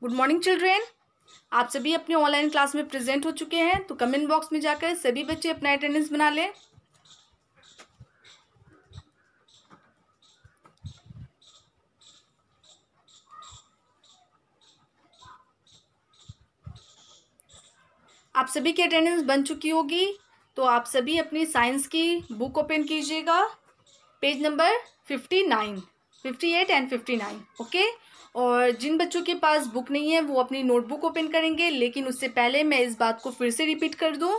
Good morning children. आप सभी अपने ऑनलाइन क्लास में प्रेजेंट हो चुके हैं, तो कमेंट बॉक्स में जाकर सभी बच्चे अपना अटेंडेंस बना लें। आप सभी की अटेंडेंस बन चुकी होगी, तो आप सभी अपनी साइंस की बुक ओपन कीजिएगा। Page number 59, 58 and 59। ओके। और जिन बच्चों के पास बुक नहीं है वो अपनी नोटबुक ओपन करेंगे, लेकिन उससे पहले मैं इस बात को फिर से रिपीट कर दूं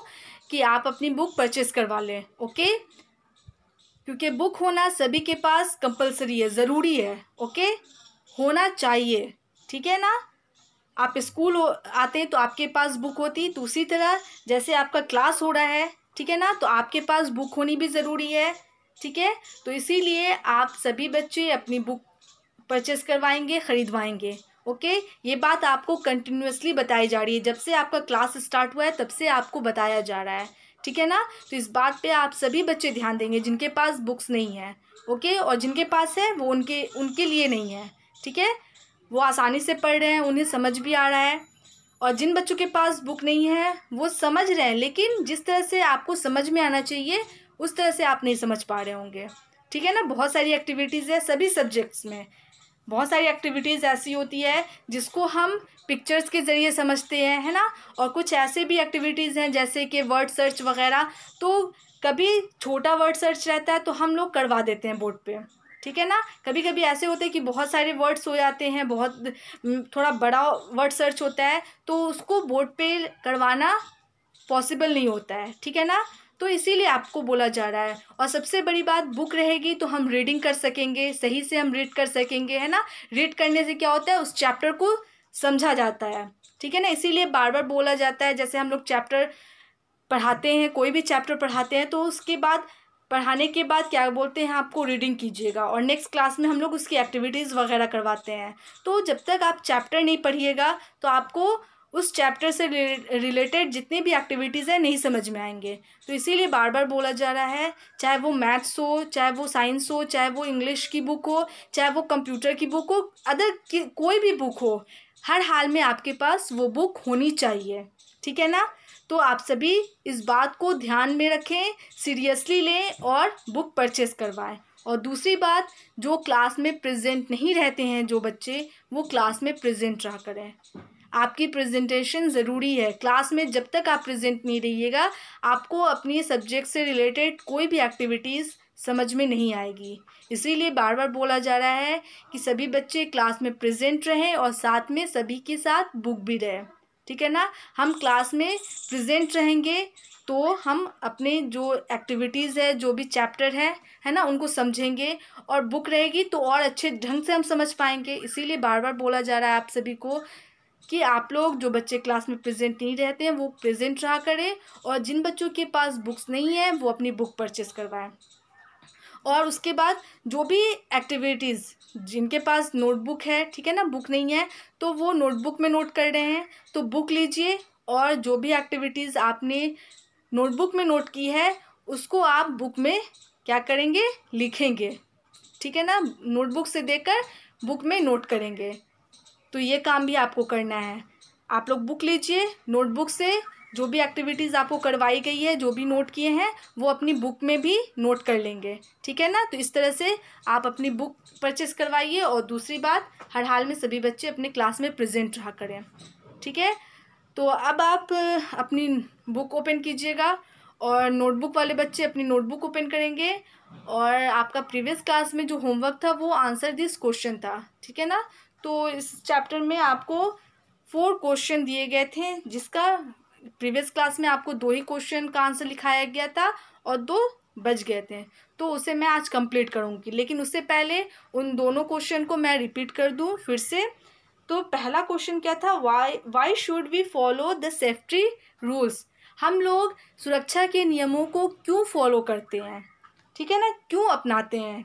कि आप अपनी बुक परचेस करवा लें। ओके, क्योंकि बुक होना सभी के पास कंपलसरी है, ज़रूरी है। ओके, होना चाहिए, ठीक है ना। आप स्कूल आते हैं तो आपके पास बुक होती, तो उसी तरह जैसे आपका क्लास हो रहा है, ठीक है ना, तो आपके पास बुक होनी भी ज़रूरी है। ठीक है, तो इसीलिए आप सभी बच्चे अपनी बुक परचेस करवाएंगे, ख़रीदवाएंगे। ओके, ये बात आपको कंटिन्यूअसली बताई जा रही है, जब से आपका क्लास स्टार्ट हुआ है तब से आपको बताया जा रहा है, ठीक है ना। तो इस बात पे आप सभी बच्चे ध्यान देंगे जिनके पास बुक्स नहीं है। ओके, और जिनके पास है वो उनके लिए नहीं है, ठीक है। वो आसानी से पढ़ रहे हैं, उन्हें समझ भी आ रहा है। और जिन बच्चों के पास बुक नहीं है वो समझ रहे हैं, लेकिन जिस तरह से आपको समझ में आना चाहिए उस तरह से आप नहीं समझ पा रहे होंगे, ठीक है ना। बहुत सारी एक्टिविटीज़ है सभी सब्जेक्ट्स में। बहुत सारी एक्टिविटीज़ ऐसी होती है जिसको हम पिक्चर्स के ज़रिए समझते हैं, है ना। और कुछ ऐसे भी एक्टिविटीज़ हैं जैसे कि वर्ड सर्च वगैरह, तो कभी छोटा वर्ड सर्च रहता है तो हम लोग करवा देते हैं बोर्ड पे, ठीक है ना। कभी कभी ऐसे होते हैं कि बहुत सारे वर्ड्स हो जाते हैं, बहुत थोड़ा बड़ा वर्ड सर्च होता है, तो उसको बोर्ड पे करवाना पॉसिबल नहीं होता है, ठीक है ना। तो इसीलिए आपको बोला जा रहा है। और सबसे बड़ी बात, बुक रहेगी तो हम रीडिंग कर सकेंगे, सही से हम रीड कर सकेंगे, है ना। रीड करने से क्या होता है, उस चैप्टर को समझा जाता है, ठीक है ना। इसीलिए बार बार बोला जाता है, जैसे हम लोग चैप्टर पढ़ाते हैं, कोई भी चैप्टर पढ़ाते हैं तो उसके बाद पढ़ाने के बाद क्या बोलते हैं, आपको रीडिंग कीजिएगा, और नेक्स्ट क्लास में हम लोग उसकी एक्टिविटीज़ वगैरह करवाते हैं। तो जब तक आप चैप्टर नहीं पढ़िएगा तो आपको उस चैप्टर से रिलेटेड जितनी भी एक्टिविटीज़ हैं नहीं समझ में आएंगे। तो इसीलिए बार बार बोला जा रहा है, चाहे वो मैथ्स हो, चाहे वो साइंस हो, चाहे वो इंग्लिश की बुक हो, चाहे वो कंप्यूटर की बुक हो, कोई भी बुक हो, हर हाल में आपके पास वो बुक होनी चाहिए, ठीक है ना। तो आप सभी इस बात को ध्यान में रखें, सीरियसली लें और बुक परचेस करवाएं। और दूसरी बात, जो क्लास में प्रेजेंट नहीं रहते हैं जो बच्चे, वो क्लास में प्रेजेंट रहा करें। आपकी प्रेजेंटेशन ज़रूरी है। क्लास में जब तक आप प्रेजेंट नहीं रहिएगा, आपको अपनी सब्जेक्ट से रिलेटेड कोई भी एक्टिविटीज़ समझ में नहीं आएगी। इसीलिए बार बार बोला जा रहा है कि सभी बच्चे क्लास में प्रेजेंट रहें और साथ में सभी के साथ बुक भी रहे, ठीक है ना। हम क्लास में प्रेजेंट रहेंगे तो हम अपने जो एक्टिविटीज़ है, जो भी चैप्टर है ना, उनको समझेंगे। और बुक रहेगी तो और अच्छे ढंग से हम समझ पाएंगे। इसीलिए बार बार बोला जा रहा है आप सभी को कि आप लोग, जो बच्चे क्लास में प्रेजेंट नहीं रहते हैं, वो प्रेजेंट रहा करें। और जिन बच्चों के पास बुक्स नहीं है वो अपनी बुक परचेस करवाएं। और उसके बाद जो भी एक्टिविटीज़, जिनके पास नोटबुक है, ठीक है ना, बुक नहीं है तो वो नोटबुक में नोट कर रहे हैं तो बुक लीजिए, और जो भी एक्टिविटीज़ आपने नोटबुक में नोट की है उसको आप बुक में क्या करेंगे, लिखेंगे, ठीक है ना। नोटबुक से देकर बुक में नोट करेंगे। तो ये काम भी आपको करना है। आप लोग बुक लीजिए, नोटबुक से जो भी एक्टिविटीज़ आपको करवाई गई है, जो भी नोट किए हैं, वो अपनी बुक में भी नोट कर लेंगे, ठीक है ना। तो इस तरह से आप अपनी बुक परचेस करवाइए। और दूसरी बात, हर हाल में सभी बच्चे अपने क्लास में प्रेजेंट रहा करें, ठीक है। तो अब आप अपनी बुक ओपन कीजिएगा, और नोटबुक वाले बच्चे अपनी नोटबुक ओपन करेंगे। और आपका प्रीवियस क्लास में जो होमवर्क था वो आंसर दिस क्वेश्चन था, ठीक है ना। तो इस चैप्टर में आपको 4 क्वेश्चन दिए गए थे, जिसका प्रीवियस क्लास में आपको 2 ही क्वेश्चन का आंसर लिखाया गया था और 2 बच गए थे। तो उसे मैं आज कंप्लीट करूँगी, लेकिन उससे पहले उन दोनों क्वेश्चन को मैं रिपीट कर दूँ फिर से। तो पहला क्वेश्चन क्या था, why should we follow the safety rules. हम लोग सुरक्षा के नियमों को क्यों फॉलो करते हैं, ठीक है ना, क्यों अपनाते हैं।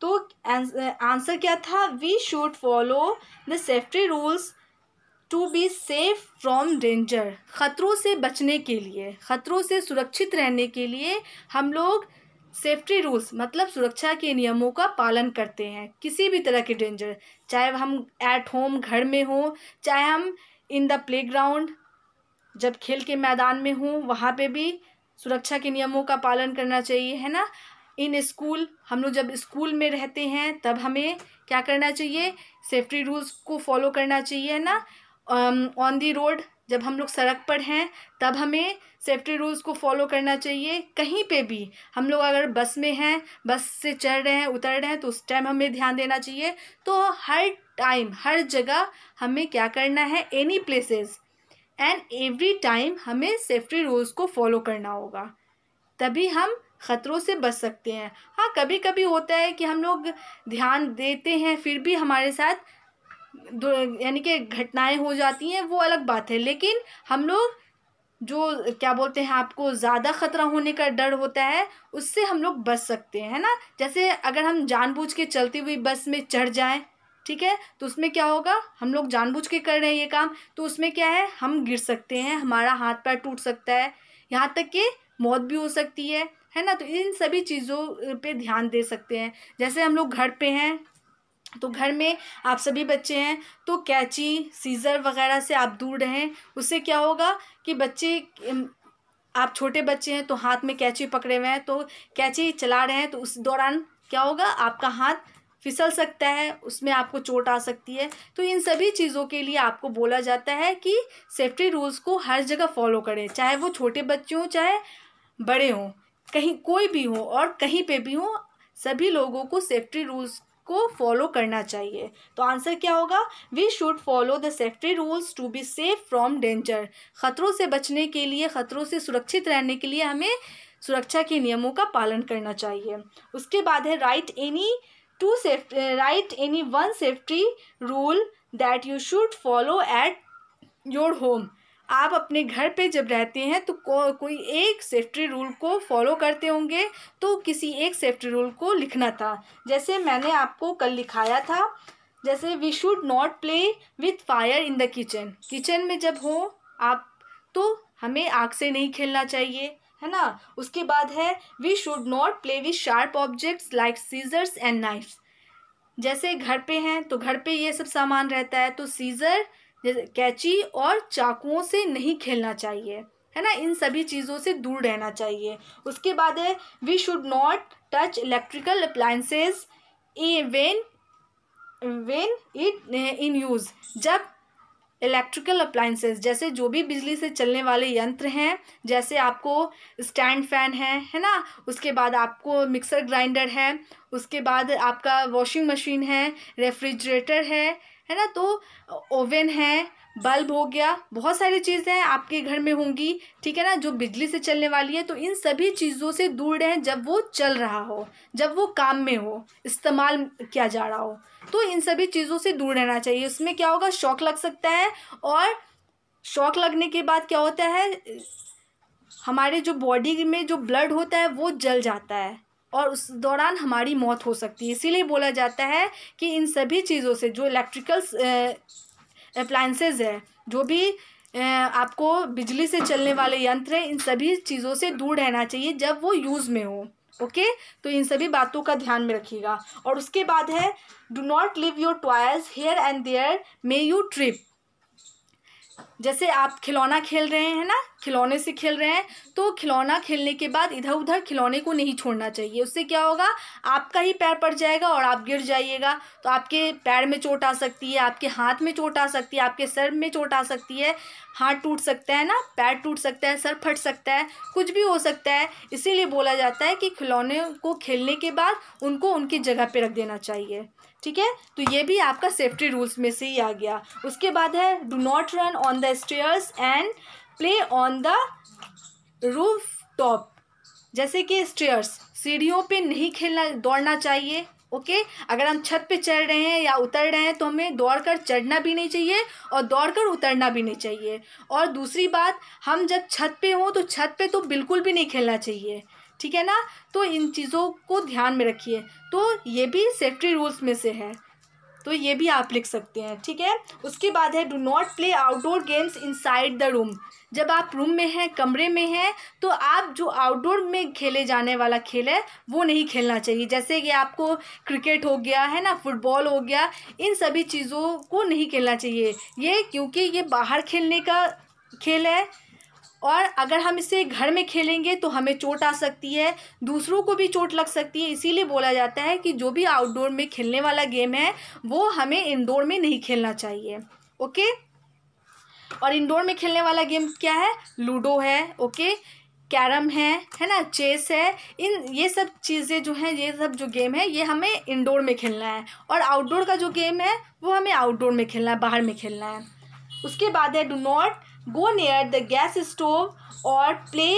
तो आंसर क्या था, we should follow the safety rules to be safe from danger. खतरों से बचने के लिए, खतरों से सुरक्षित रहने के लिए हम लोग सेफ्टी रूल्स मतलब सुरक्षा के नियमों का पालन करते हैं किसी भी तरह के डेंजर, चाहे हम एट होम घर में हो, चाहे हम इन द प्लेग्राउंड जब खेल के मैदान में हूँ वहाँ पे भी सुरक्षा के नियमों का पालन करना चाहिए, है ना। इन स्कूल, हम लोग जब स्कूल में रहते हैं तब हमें क्या करना चाहिए, सेफ्टी रूल्स को फॉलो करना चाहिए, है ना। ऑन दी रोड जब हम लोग सड़क पर हैं तब हमें सेफ्टी रूल्स को फॉलो करना चाहिए। कहीं पे भी हम लोग अगर बस में हैं, बस से चढ़ रहे हैं उतर रहे हैं तो उस टाइम हमें ध्यान देना चाहिए। तो हर टाइम हर जगह हमें क्या करना है, any places and every time हमें सेफ्टी रूल्स को फॉलो करना होगा, तभी हम ख़तरों से बच सकते हैं। हाँ, कभी कभी होता है कि हम लोग ध्यान देते हैं फिर भी हमारे साथ यानी कि घटनाएं हो जाती हैं, वो अलग बात है। लेकिन हम लोग जो क्या बोलते हैं, आपको ज़्यादा ख़तरा होने का डर होता है उससे हम लोग बच सकते हैं, है ना। जैसे अगर हम जानबूझ के चलती हुई बस में चढ़ जाएं, ठीक है, तो उसमें क्या होगा, हम लोग जानबूझ के कर रहे हैं ये काम, तो उसमें क्या है, हम गिर सकते हैं, हमारा हाथ पैर टूट सकता है, यहाँ तक कि मौत भी हो सकती है ना। तो इन सभी चीज़ों पे ध्यान दे सकते हैं। जैसे हम लोग घर पे हैं तो घर में आप सभी बच्चे हैं तो कैंची सीज़र वगैरह से आप दूर रहें। उससे क्या होगा कि बच्चे, आप छोटे बच्चे हैं तो हाथ में कैंची पकड़े हुए हैं तो कैंची चला रहे हैं तो उस दौरान क्या होगा, आपका हाथ फिसल सकता है, उसमें आपको चोट आ सकती है। तो इन सभी चीज़ों के लिए आपको बोला जाता है कि सेफ्टी रूल्स को हर जगह फॉलो करें, चाहे वो छोटे बच्चे हों चाहे बड़े हों, कहीं कोई भी हो और कहीं पे भी हो, सभी लोगों को सेफ्टी रूल्स को फॉलो करना चाहिए। तो आंसर क्या होगा, we should follow the safety rules to be safe from danger. खतरों से बचने के लिए, खतरों से सुरक्षित रहने के लिए हमें सुरक्षा के नियमों का पालन करना चाहिए। उसके बाद है right any one safety rule that you should follow at your home. आप अपने घर पे जब रहते हैं तो कोई एक सेफ्टी रूल को फॉलो करते होंगे, तो किसी एक सेफ्टी रूल को लिखना था। जैसे मैंने आपको कल लिखाया था, जैसे we should not play with fire in the kitchen. Kitchen में जब हो आप तो हमें आग से नहीं खेलना चाहिए, है ना। उसके बाद है we should not play with sharp objects like scissors and knives. जैसे घर पे हैं तो घर पे ये सब सामान रहता है तो सीजर, कैंची और चाकुओं से नहीं खेलना चाहिए, है ना। इन सभी चीज़ों से दूर रहना चाहिए। उसके बाद है we should not touch electrical appliances when it in use. जब इलेक्ट्रिकल अप्लायंसेस जैसे जो भी बिजली से चलने वाले यंत्र हैं, जैसे आपको स्टैंड फैन है ना, उसके बाद आपको मिक्सर ग्राइंडर है, उसके बाद आपका वॉशिंग मशीन है, रेफ्रिजरेटर है ना, तो ओवन है, बल्ब हो गया, बहुत सारी चीज़ें आपके घर में होंगी, ठीक है ना, जो बिजली से चलने वाली है। तो इन सभी चीज़ों से दूर रहें जब वो चल रहा हो, जब वो काम में हो, इस्तेमाल किया जा रहा हो, तो इन सभी चीज़ों से दूर रहना चाहिए। उसमें क्या होगा, शॉक लग सकता है, और शॉक लगने के बाद क्या होता है, हमारे जो बॉडी में जो ब्लड होता है वो जल जाता है और उस दौरान हमारी मौत हो सकती है। इसीलिए बोला जाता है कि इन सभी चीज़ों से, जो इलेक्ट्रिकल अप्लायंसेज है, जो भी आपको बिजली से चलने वाले यंत्र हैं, इन सभी चीज़ों से दूर रहना चाहिए जब वो यूज़ में हो। ओके, तो इन सभी बातों का ध्यान में रखिएगा। और उसके बाद है do not leave your toys here and there may you trip. जैसे आप खिलौना खेल रहे हैं ना, खिलौने से खेल रहे हैं, तो खिलौना खेलने के बाद इधर उधर खिलौने को नहीं छोड़ना चाहिए। उससे क्या होगा, आपका ही पैर पड़ जाएगा और आप गिर जाइएगा, तो आपके पैर में चोट आ सकती है, आपके हाथ में चोट आ सकती है, आपके सर में चोट आ सकती है, हाथ टूट सकता है ना, पैर टूट सकता है, सर फट सकता है, कुछ भी हो सकता है। इसीलिए बोला जाता है कि खिलौने को खेलने के बाद उनको उनकी जगह पे रख देना चाहिए, ठीक है। तो ये भी आपका सेफ्टी रूल्स में से ही आ गया। उसके बाद है do not run on the stairs and play on the roof top. जैसे कि स्टेयर्स, सीढ़ियों पे नहीं खेलना, दौड़ना चाहिए। ओके, अगर हम छत पे चढ़ रहे हैं या उतर रहे हैं तो हमें दौड़कर चढ़ना भी नहीं चाहिए और दौड़कर उतरना भी नहीं चाहिए। और दूसरी बात, हम जब छत पे हों तो छत पे तो बिल्कुल भी नहीं खेलना चाहिए, ठीक है ना। तो इन चीज़ों को ध्यान में रखिए। तो ये भी सेफ्टी रूल्स में से है। तो ये भी आप लिख सकते हैं, ठीक है। उसके बाद है do not play outdoor games inside the room. जब आप रूम में हैं, कमरे में हैं, तो आप जो आउटडोर में खेले जाने वाला खेल है वो नहीं खेलना चाहिए। जैसे कि आपको क्रिकेट हो गया है ना, फुटबॉल हो गया, इन सभी चीज़ों को नहीं खेलना चाहिए ये, क्योंकि ये बाहर खेलने का खेल है और अगर हम इसे घर में खेलेंगे तो हमें चोट आ सकती है, दूसरों को भी चोट लग सकती है। इसीलिए बोला जाता है कि जो भी आउटडोर में खेलने वाला गेम है वो हमें इंडोर में नहीं खेलना चाहिए, ओके। और इंडोर में खेलने वाला गेम क्या है? लूडो है, ओके, कैरम है ना, चेस है। ये सब चीज़ें जो हैं, ये सब जो गेम है ये हमें इंडोर में खेलना है, और आउटडोर का जो गेम है वो हमें आउटडोर में खेलना है, बाहर में खेलना है। उसके बाद है do not go near the gas stove और play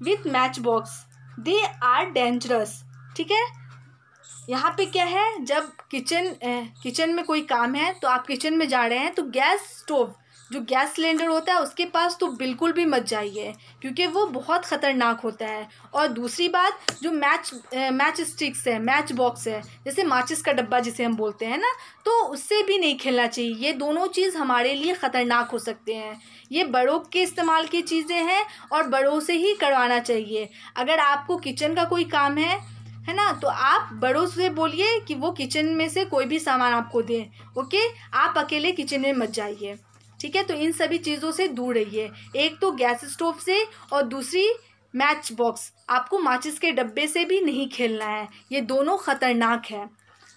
with match box, they are dangerous, ठीक है। यहाँ पे क्या है, जब किचन में कोई काम है तो आप किचन में जा रहे हैं तो गैस स्टोव, जो गैस सिलेंडर होता है उसके पास तो बिल्कुल भी मत जाइए, क्योंकि वो बहुत ख़तरनाक होता है। और दूसरी बात, जो मैच स्टिक्स है, मैच बॉक्स है, जैसे माचिस का डब्बा जिसे हम बोलते हैं ना, तो उससे भी नहीं खेलना चाहिए। ये दोनों चीज़ हमारे लिए ख़तरनाक हो सकते हैं। ये बड़ों के इस्तेमाल की चीज़ें हैं और बड़ों से ही करवाना चाहिए। अगर आपको किचन का कोई काम है ना, तो आप बड़ों से बोलिए कि वो किचन में से कोई भी सामान आपको दें, ओके। आप अकेले किचन में मत जाइए, ठीक है। तो इन सभी चीज़ों से दूर रहिए, एक तो गैस स्टोव से और दूसरी मैच बॉक्स, आपको माचिस के डब्बे से भी नहीं खेलना है, ये दोनों ख़तरनाक है,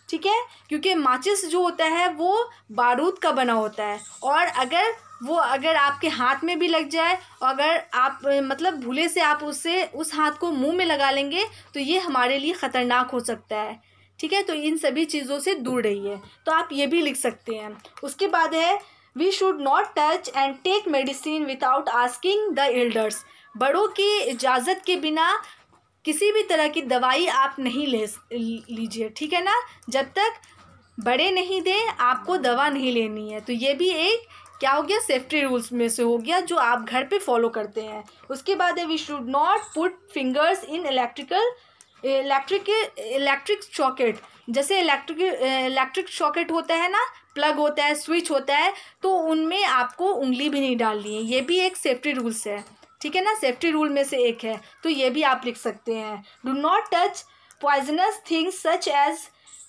ठीक है। क्योंकि माचिस जो होता है वो बारूद का बना होता है, और अगर आपके हाथ में भी लग जाए और अगर आप मतलब भूले से आप उस हाथ को मुंह में लगा लेंगे तो ये हमारे लिए ख़तरनाक हो सकता है, ठीक है। तो इन सभी चीज़ों से दूर रहिए, तो आप ये भी लिख सकते हैं। उसके बाद है we should not touch and take medicine without asking the elders. बड़ों की इजाज़त के बिना किसी भी तरह की दवाई आप नहीं लीजिए, ठीक है ना। जब तक बड़े नहीं दें आपको दवा नहीं लेनी है। तो ये भी एक क्या हो गया, सेफ्टी रूल्स में से हो गया जो आप घर पे फॉलो करते हैं। उसके बाद है we should not put fingers in electric socket. जैसे इलेक्ट्रिक सॉकेट होता है ना, प्लग होता है, स्विच होता है, तो उनमें आपको उंगली भी नहीं डालनी है। ये भी एक सेफ्टी रूल्स है, ठीक है ना, सेफ्टी रूल में से एक है। तो ये भी आप लिख सकते हैं। Do not touch poisonous things such as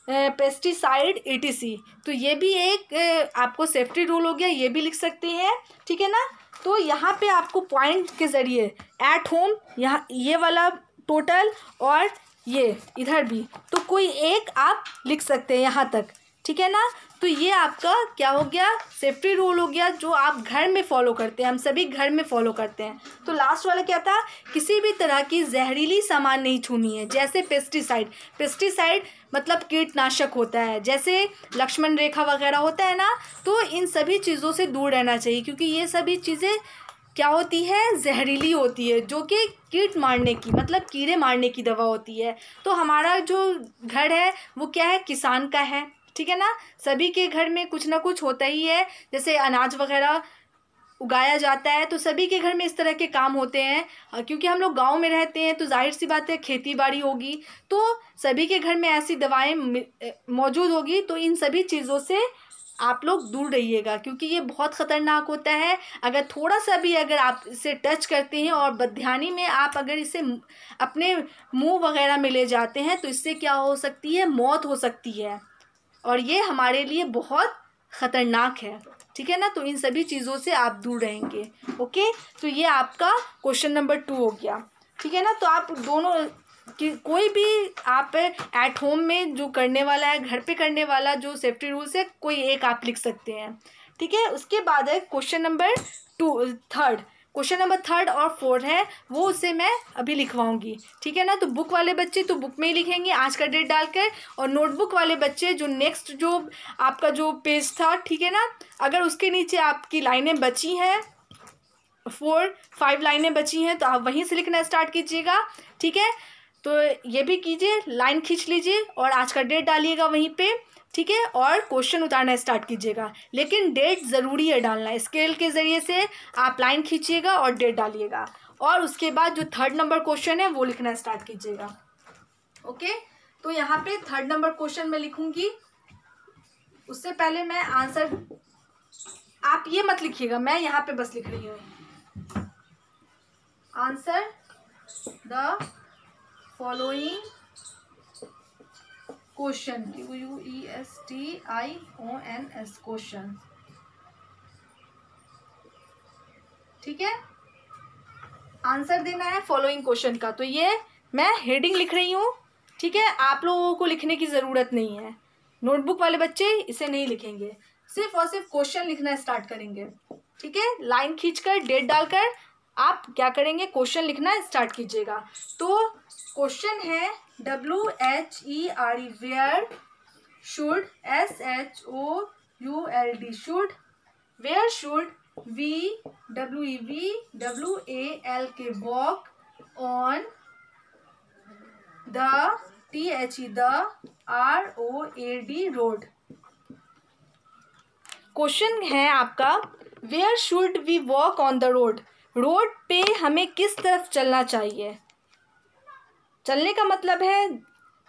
pesticide ETC। तो ये भी एक आपको सेफ्टी रूल हो गया, ये भी लिख सकते हैं, ठीक है ना। तो यहाँ पे आपको पॉइंट के ज़रिए एट होम, यहाँ ये वाला टोटल और ये इधर भी, तो कोई एक आप लिख सकते हैं यहाँ तक, ठीक है ना। तो ये आपका क्या हो गया, सेफ्टी रूल हो गया जो आप घर में फॉलो करते हैं, हम सभी घर में फॉलो करते हैं। तो लास्ट वाला क्या था, किसी भी तरह की जहरीली सामान नहीं छूनी है। जैसे पेस्टिसाइड मतलब कीटनाशक होता है, जैसे लक्ष्मण रेखा वगैरह होता है ना, तो इन सभी चीज़ों से दूर रहना चाहिए, क्योंकि ये सभी चीज़ें क्या होती है, जहरीली होती है, जो कि कीट मारने की मतलब कीड़े मारने की दवा होती है। तो हमारा जो घर है वो क्या है, किसान का है, ठीक है ना। सभी के घर में कुछ ना कुछ होता ही है, जैसे अनाज वगैरह उगाया जाता है, तो सभी के घर में इस तरह के काम होते हैं। क्योंकि हम लोग गांव में रहते हैं तो जाहिर सी बात है खेती बाड़ी होगी, तो सभी के घर में ऐसी दवाएं मौजूद होगी। तो इन सभी चीज़ों से आप लोग दूर रहिएगा, क्योंकि ये बहुत ख़तरनाक होता है। अगर थोड़ा सा भी अगर आप इसे टच करते हैं और बदध्यानी में आप अगर इसे अपने मुंह वगैरह में ले जाते हैं तो इससे क्या हो सकती है, मौत हो सकती है, और ये हमारे लिए बहुत ख़तरनाक है, ठीक है ना। तो इन सभी चीज़ों से आप दूर रहेंगे, ओके। तो ये आपका क्वेश्चन नंबर 2 हो गया, ठीक है ना। तो आप दोनों कि कोई भी आप एट होम में जो करने वाला है, घर पे करने वाला जो सेफ्टी रूल्स है, कोई एक आप लिख सकते हैं, ठीक है। उसके बाद है क्वेश्चन नंबर 3 और 4 है, वो उसे मैं अभी लिखवाऊंगी, ठीक है ना। तो बुक वाले बच्चे तो बुक में ही लिखेंगे आज का डेट डालकर, और नोटबुक वाले बच्चे जो नेक्स्ट जो आपका जो पेज था, ठीक है ना, अगर उसके नीचे आपकी लाइनें बची हैं 4-5 लाइनें बची हैं तो आप वहीं से लिखना स्टार्ट कीजिएगा, ठीक है। तो ये भी कीजिए, लाइन खींच लीजिए और आज का डेट डालिएगा वहीं पे, ठीक है, और क्वेश्चन उतारना स्टार्ट कीजिएगा। लेकिन डेट ज़रूरी है डालना, स्केल के ज़रिए से आप लाइन खींचिएगा और डेट डालिएगा, और उसके बाद जो 3rd नंबर क्वेश्चन है वो लिखना स्टार्ट कीजिएगा, ओके। तो यहाँ पे 3rd नंबर क्वेश्चन मैं लिखूँगी, उससे पहले मैं आंसर, आप ये मत लिखिएगा, मैं यहाँ पे बस लिख रही हूँ। Answer the following question, QUESTIONS question, ठीक है। आंसर देना है फॉलोइंग क्वेश्चन का, तो ये मैं हेडिंग लिख रही हूँ, ठीक है। आप लोगों को लिखने की ज़रूरत नहीं है, नोटबुक वाले बच्चे इसे नहीं लिखेंगे, सिर्फ और सिर्फ क्वेश्चन लिखना स्टार्ट करेंगे, ठीक है। लाइन खींचकर डेट डालकर आप क्या करेंगे, क्वेश्चन लिखना स्टार्ट कीजिएगा। तो क्वेश्चन है WHERE, where should, SHOULD should, where should, WEWALK walk, on the, THE the, ROAD road. Question है आपका where should we walk on the road, road पे हमें किस तरफ चलना चाहिए। चलने का मतलब है,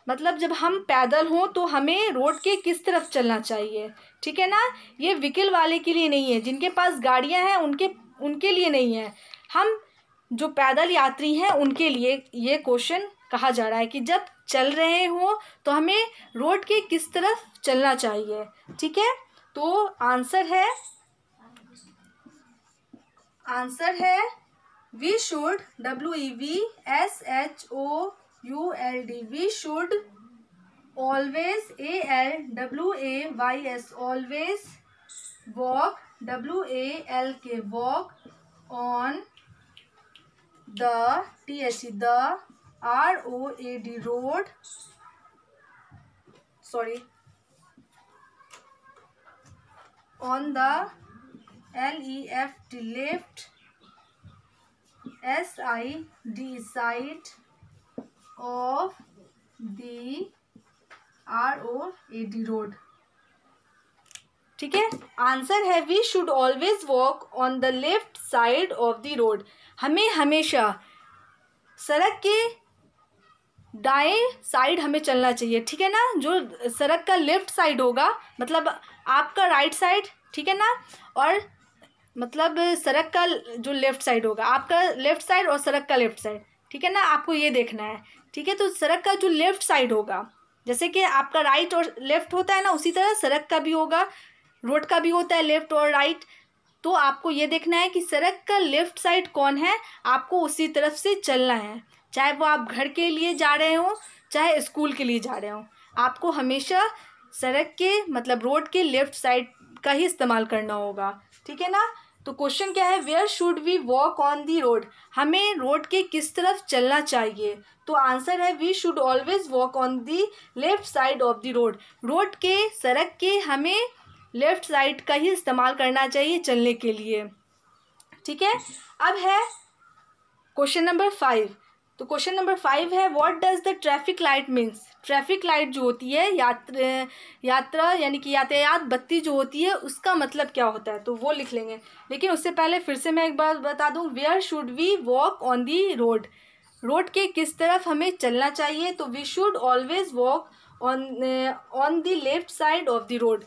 मतलब जब हम पैदल हों तो हमें रोड के किस तरफ चलना चाहिए, ठीक है ना। ये व्हीकल वाले के लिए नहीं है, जिनके पास गाड़ियां हैं उनके लिए नहीं है, हम जो पैदल यात्री हैं उनके लिए ये क्वेश्चन कहा जा रहा है कि जब चल रहे हो तो हमें रोड के किस तरफ चलना चाहिए, ठीक है। तो आंसर है we should, WEVSHOULD, we should always, ALWAYS always, walk, WALK walk, on the, THE the, ROAD road, sorry, on the LEFT left, SID side of the ROAD road, ठीक है। आंसर है we should always walk on the left side of the road, हमें हमेशा सड़क के दाएं side हमें चलना चाहिए, ठीक है ना। जो सड़क का लेफ्ट साइड होगा मतलब आपका राइट साइड, ठीक है ना, और मतलब सड़क का जो लेफ्ट साइड होगा आपका लेफ्ट साइड और सड़क का लेफ्ट साइड, ठीक है ना, आपको ये देखना है, ठीक है। तो सड़क का जो लेफ्ट साइड होगा, जैसे कि आपका राइट और लेफ्ट होता है ना, उसी तरह सड़क का भी होगा, रोड का भी होता है लेफ्ट और राइट। तो आपको ये देखना है कि सड़क का लेफ्ट साइड कौन है, आपको उसी तरफ से चलना है, चाहे वो आप घर के लिए जा रहे हो चाहे स्कूल के लिए जा रहे हो, आपको हमेशा सड़क के मतलब रोड के लेफ्ट साइड का ही इस्तेमाल करना होगा, ठीक है ना। तो क्वेश्चन क्या है, where should we walk on the road, हमें रोड के किस तरफ चलना चाहिए। तो आंसर है we should always walk on the left side of the road, road के सड़क के हमें लेफ्ट साइड का ही इस्तेमाल करना चाहिए चलने के लिए, ठीक है। अब है क्वेश्चन नंबर 5। तो क्वेश्चन नंबर 5 है what does the traffic light means, traffic light जो होती है यात्रा यानी कि यातायात बत्ती जो होती है उसका मतलब क्या होता है, तो वो लिख लेंगे। लेकिन उससे पहले फिर से मैं एक बार बता दूं, where should we walk on the road, road के किस तरफ हमें चलना चाहिए। तो we should always walk on the left side of the road,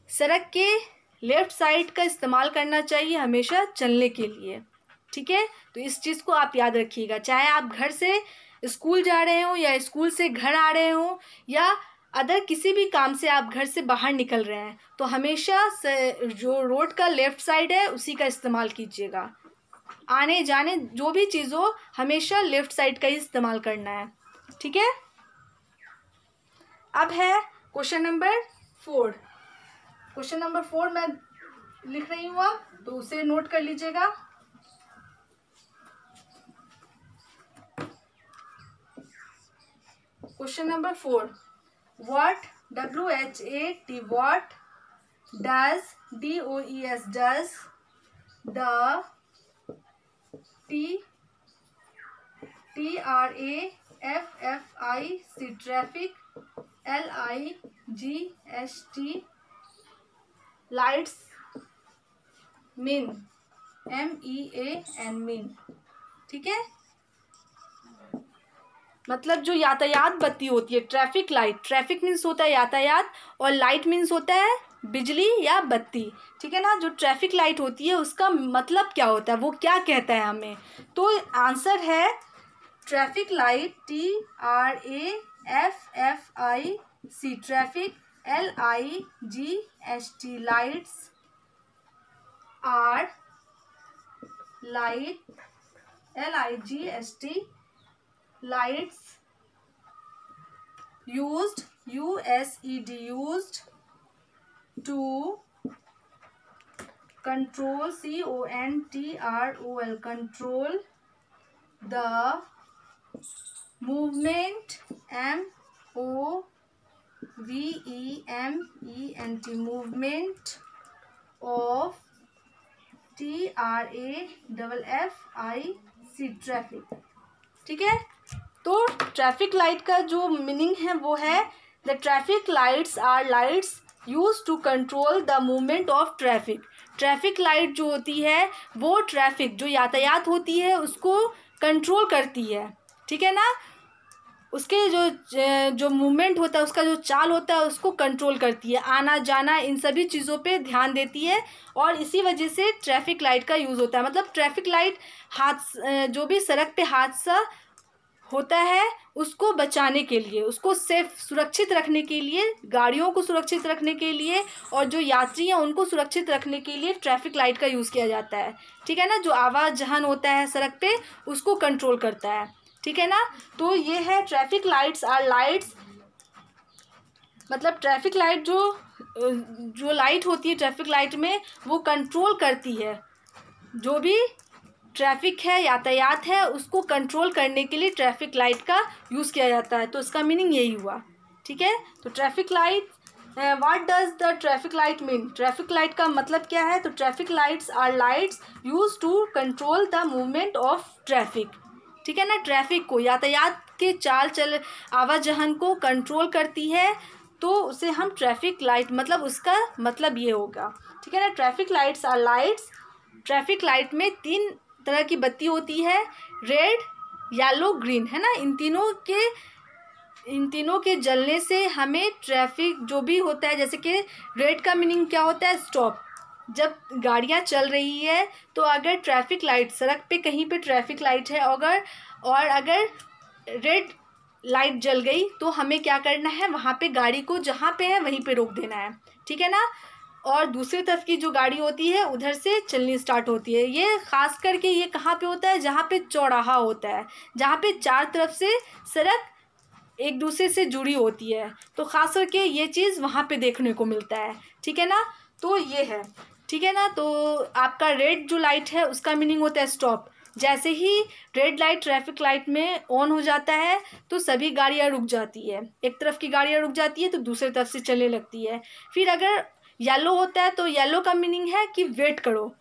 सड़क के लेफ्ट साइड का इस्तेमाल करना चाहिए हमेशा चलने के लिए, ठीक है। तो इस चीज़ को आप याद रखिएगा, चाहे आप घर से स्कूल जा रहे हो या स्कूल से घर आ रहे हो या अदर किसी भी काम से आप घर से बाहर निकल रहे हैं, तो हमेशा जो रोड का लेफ्ट साइड है उसी का इस्तेमाल कीजिएगा, आने जाने जो भी चीज़ हो हमेशा लेफ्ट साइड का ही इस्तेमाल करना है, ठीक है। अब है क्वेश्चन नंबर 4। क्वेश्चन नंबर 4 मैं लिख रही हूँ आप, तो उसे नोट कर लीजिएगा। Question number 4, what, WHAT what, does, DOES does, the, TRAFFIC traffic, LIGHT lights, mean, MEAN mean, ठीक है। मतलब जो यातायात बत्ती होती है, ट्रैफिक लाइट, ट्रैफिक मीन्स होता है यातायात और लाइट मीन्स होता है बिजली या बत्ती, ठीक है ना। जो ट्रैफिक लाइट होती है उसका मतलब क्या होता है, वो क्या कहता है हमें, तो आंसर है traffic light, TRAFFIC, traffic, LIGHT, lights are light, LIGHT, lights used, USED, used to control, CONTROL, control the movement, MOVEMENT, movement of, TRAFFIC, traffic, ठीक है। तो ट्रैफिक लाइट का जो मीनिंग है वो है the traffic lights are lights use to control the movement of traffic. Traffic light जो होती है वो ट्रैफिक जो यातायात होती है उसको कंट्रोल करती है, ठीक है ना। उसके जो मूवमेंट होता है, उसका जो चाल होता है उसको कंट्रोल करती है, आना जाना इन सभी चीज़ों पे ध्यान देती है, और इसी वजह से ट्रैफिक लाइट का यूज़ होता है। मतलब ट्रैफिक लाइट जो भी सड़क पे हादसा होता है उसको बचाने के लिए, उसको सेफ सुरक्षित रखने के लिए, गाड़ियों को सुरक्षित रखने के लिए और जो यात्री हैं उनको सुरक्षित रखने के लिए ट्रैफिक लाइट का यूज़ किया जाता है, ठीक है ना। जो आवाजहन होता है सड़क पे उसको कंट्रोल करता है, ठीक है ना। तो ये है ट्रैफिक लाइट्स आर लाइट्स, मतलब ट्रैफिक लाइट जो लाइट होती है ट्रैफिक लाइट में वो कंट्रोल करती है, जो भी ट्रैफिक है यातायात है उसको कंट्रोल करने के लिए ट्रैफिक लाइट का यूज़ किया जाता है। तो इसका मीनिंग यही हुआ, ठीक है। तो traffic light, what does the traffic light mean, traffic light का मतलब क्या है, तो traffic lights are lights use to control the movement of traffic, ठीक है ना। ट्रैफिक को, यातायात के चाल चल आवाजहन को कंट्रोल करती है, तो उसे हम ट्रैफिक लाइट, मतलब उसका मतलब ये होगा, ठीक है ना। Traffic lights are lights, traffic light में 3 तरह की बत्ती होती है, रेड, येलो, ग्रीन, है ना। इन तीनों के जलने से हमें ट्रैफिक जो भी होता है, जैसे कि रेड का मीनिंग क्या होता है, स्टॉप, जब गाड़ियां चल रही है तो अगर ट्रैफिक लाइट, सड़क पे कहीं पे ट्रैफिक लाइट है अगर रेड लाइट जल गई तो हमें क्या करना है, वहाँ पे गाड़ी को जहाँ पे है वहीं पे रोक देना है, ठीक है ना। और दूसरी तरफ की जो गाड़ी होती है उधर से चलनी स्टार्ट होती है। ये खास करके ये कहाँ पे होता है, जहाँ पे चौराहा होता है, जहाँ पे 4 तरफ से सड़क एक दूसरे से जुड़ी होती है, तो खास करके ये चीज़ वहाँ पे देखने को मिलता है, ठीक है ना। तो ये है, ठीक है ना। तो आपका रेड जो लाइट है उसका मीनिंग होता है स्टॉप, जैसे ही रेड लाइट ट्रैफिक लाइट में ऑन हो जाता है तो सभी गाड़ियाँ रुक जाती है, एक तरफ की गाड़ियाँ रुक जाती है तो दूसरी तरफ से चलने लगती है। फिर अगर येलो होता है तो येलो का मीनिंग है कि वेट करो,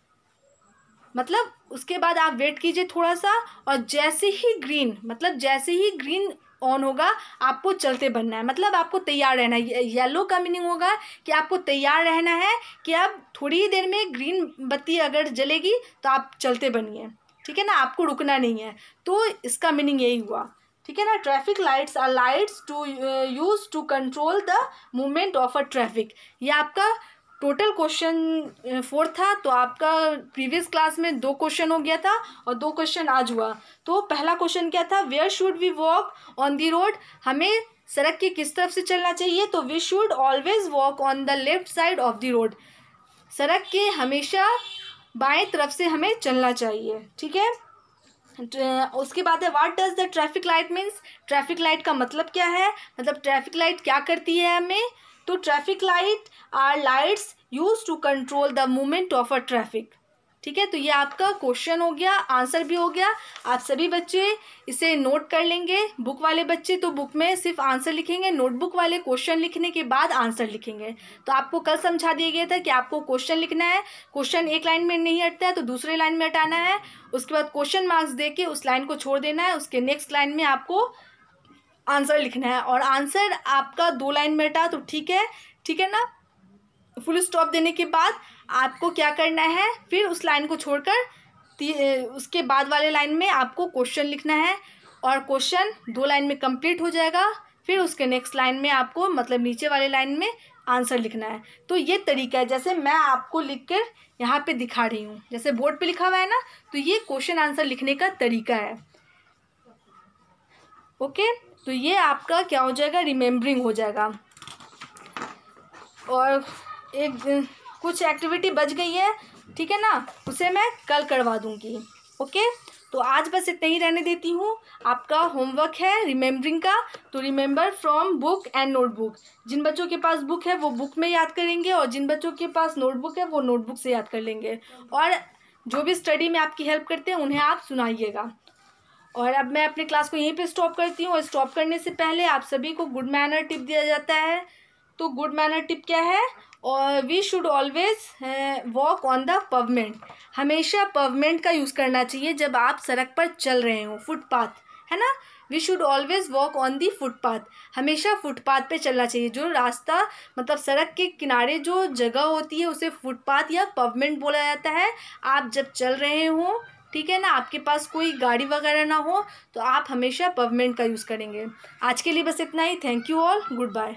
मतलब उसके बाद आप वेट कीजिए थोड़ा सा, और जैसे ही ग्रीन, मतलब जैसे ही ग्रीन ऑन होगा आपको चलते बनना है, मतलब आपको तैयार रहना है। येलो का मीनिंग होगा कि आपको तैयार रहना है कि आप थोड़ी ही देर में ग्रीन बत्ती अगर जलेगी तो आप चलते बनिए, ठीक है ना, आपको रुकना नहीं है। तो इसका मीनिंग यही हुआ, ठीक है ना। Traffic lights are lights to use to control the movement of a traffic. ये आपका टोटल क्वेश्चन 4 था। तो आपका प्रीवियस क्लास में 2 क्वेश्चन हो गया था और 2 क्वेश्चन आज हुआ। तो पहला क्वेश्चन क्या था, where should we walk on the road, हमें सड़क की किस तरफ से चलना चाहिए, तो we should always walk on the left side of the road, सड़क के हमेशा बाएं तरफ से हमें चलना चाहिए, ठीक है। उसके बाद है what does the traffic light means, traffic light का मतलब क्या है, मतलब ट्रैफिक लाइट क्या करती है हमें, तो traffic light are lights use to control the movement of a traffic, ठीक है। तो ये आपका क्वेश्चन हो गया, आंसर भी हो गया। आप सभी बच्चे इसे नोट कर लेंगे, बुक वाले बच्चे तो बुक में सिर्फ आंसर लिखेंगे, नोटबुक वाले क्वेश्चन लिखने के बाद आंसर लिखेंगे। तो आपको कल समझा दिया गया था कि आपको क्वेश्चन लिखना है, क्वेश्चन एक लाइन में नहीं हटता है तो दूसरे लाइन में हटाना है, उसके बाद क्वेश्चन मार्क्स दे के उस लाइन को छोड़ देना है, उसके नेक्स्ट लाइन में आपको आंसर लिखना है। और आंसर आपका 2 लाइन में हटा तो ठीक है ना। फुल स्टॉप देने के बाद आपको क्या करना है, फिर उस लाइन को छोड़कर उसके बाद वाले लाइन में आपको क्वेश्चन लिखना है। और क्वेश्चन 2 लाइन में कंप्लीट हो जाएगा। फिर उसके नेक्स्ट लाइन में आपको मतलब नीचे वाले लाइन में आंसर लिखना है। तो ये तरीका है, जैसे मैं आपको लिख कर यहाँ पे दिखा रही हूँ, जैसे बोर्ड पे लिखा हुआ है ना, तो ये क्वेश्चन आंसर लिखने का तरीका है। ओके, तो ये आपका क्या हो जाएगा, रिमेम्बरिंग हो जाएगा। और एक कुछ एक्टिविटी बच गई है, ठीक है ना, उसे मैं कल करवा दूँगी। ओके, तो आज बस इतना ही रहने देती हूँ। आपका होमवर्क है रिमेम्बरिंग का, तो remember from book and notebook. जिन बच्चों के पास बुक है वो बुक में याद करेंगे, और जिन बच्चों के पास नोटबुक है वो नोटबुक से याद कर लेंगे। और जो भी स्टडी में आपकी हेल्प करते हैं उन्हें आप सुनाइएगा। और अब मैं अपने क्लास को यहीं पे स्टॉप करती हूँ। और स्टॉप करने से पहले आप सभी को गुड मैनर टिप दिया जाता है। तो गुड मैनर टिप क्या है, और we should always walk on the pavement. हमेशा पवमेंट का यूज़ करना चाहिए जब आप सड़क पर चल रहे हो, फुटपाथ है ना। We should always walk on the footpath. हमेशा फुटपाथ पे चलना चाहिए। जो रास्ता मतलब सड़क के किनारे जो जगह होती है उसे फुटपाथ या पवमेंट बोला जाता है। आप जब चल रहे हो, ठीक है ना, आपके पास कोई गाड़ी वगैरह ना हो, तो आप हमेशा पवमेंट का यूज़ करेंगे। आज के लिए बस इतना ही। Thank you all, good bye.